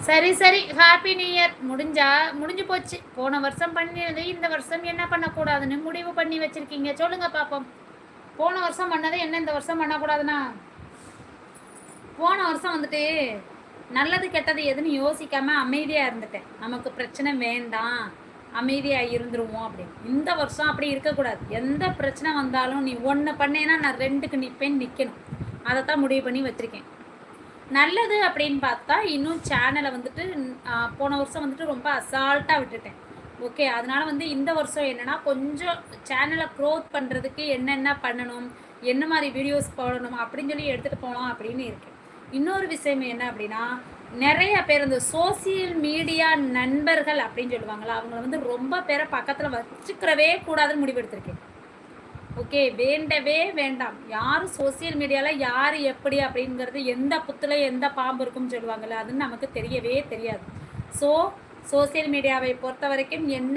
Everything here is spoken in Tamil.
சரி சரி, ஹாப்பி நியூ இயர். முடிஞ்சு போச்சு. போன வருஷம் பண்ணியது இந்த வருஷம் என்ன பண்ணக்கூடாதுன்னு முடிவு பண்ணி வச்சிருக்கீங்க? சொல்லுங்க பாப்போம். போன வருஷம் பண்ணதை என்ன இந்த வருஷம் பண்ணக்கூடாதுன்னா? போன வருஷம் வந்துட்டு நல்லது கெட்டது எதுன்னு யோசிக்காம அமைதியாக இருந்துட்டேன். நமக்கு பிரச்சனை வேண்டாம், அமைதியாக இருந்துருவோம் அப்படின்னு. இந்த வருஷம் அப்படி இருக்கக்கூடாது. எந்த பிரச்சனை வந்தாலும் நீ ஒன்று பண்ணேன்னா நான் 2க்கு நிற்கணும். அதைத்தான் முடிவு பண்ணி வச்சுருக்கேன். நல்லது அப்படின்னு பார்த்தா இன்னும் சேனலை வந்துட்டு போன வருஷம் வந்துட்டு ரொம்ப அசால்ட்டாக விட்டுட்டேன். ஓகே, அதனால் வந்து இந்த வருஷம் என்னென்னா கொஞ்சம் சேனலை க்ரோத் பண்ணுறதுக்கு என்னென்ன பண்ணணும், என்ன மாதிரி வீடியோஸ் போடணும் அப்படின்னு சொல்லி எடுத்துகிட்டு போகலாம் அப்படின்னு இருக்கேன். இன்னொரு விஷயம் என்ன அப்படின்னா, நிறைய பேர் இந்த சோசியல் மீடியா நண்பர்கள் அப்படின்னு சொல்லுவாங்களா, அவங்கள வந்து ரொம்ப பேரை பக்கத்தில் வச்சுக்கிறவே கூடாதுன்னு முடிவெடுத்திருக்கேன். ஓகே, வேண்டவே வேண்டாம். யார் சோசியல் மீடியாவில் யார் எப்படி அப்படிங்கிறது, எந்த புத்தில் எந்த பாம்பு இருக்குன்னு சொல்லுவாங்கள்ல, அதுன்னு நமக்கு தெரியவே தெரியாது. ஸோ சோசியல் மீடியாவை பொறுத்த வரைக்கும் என்ன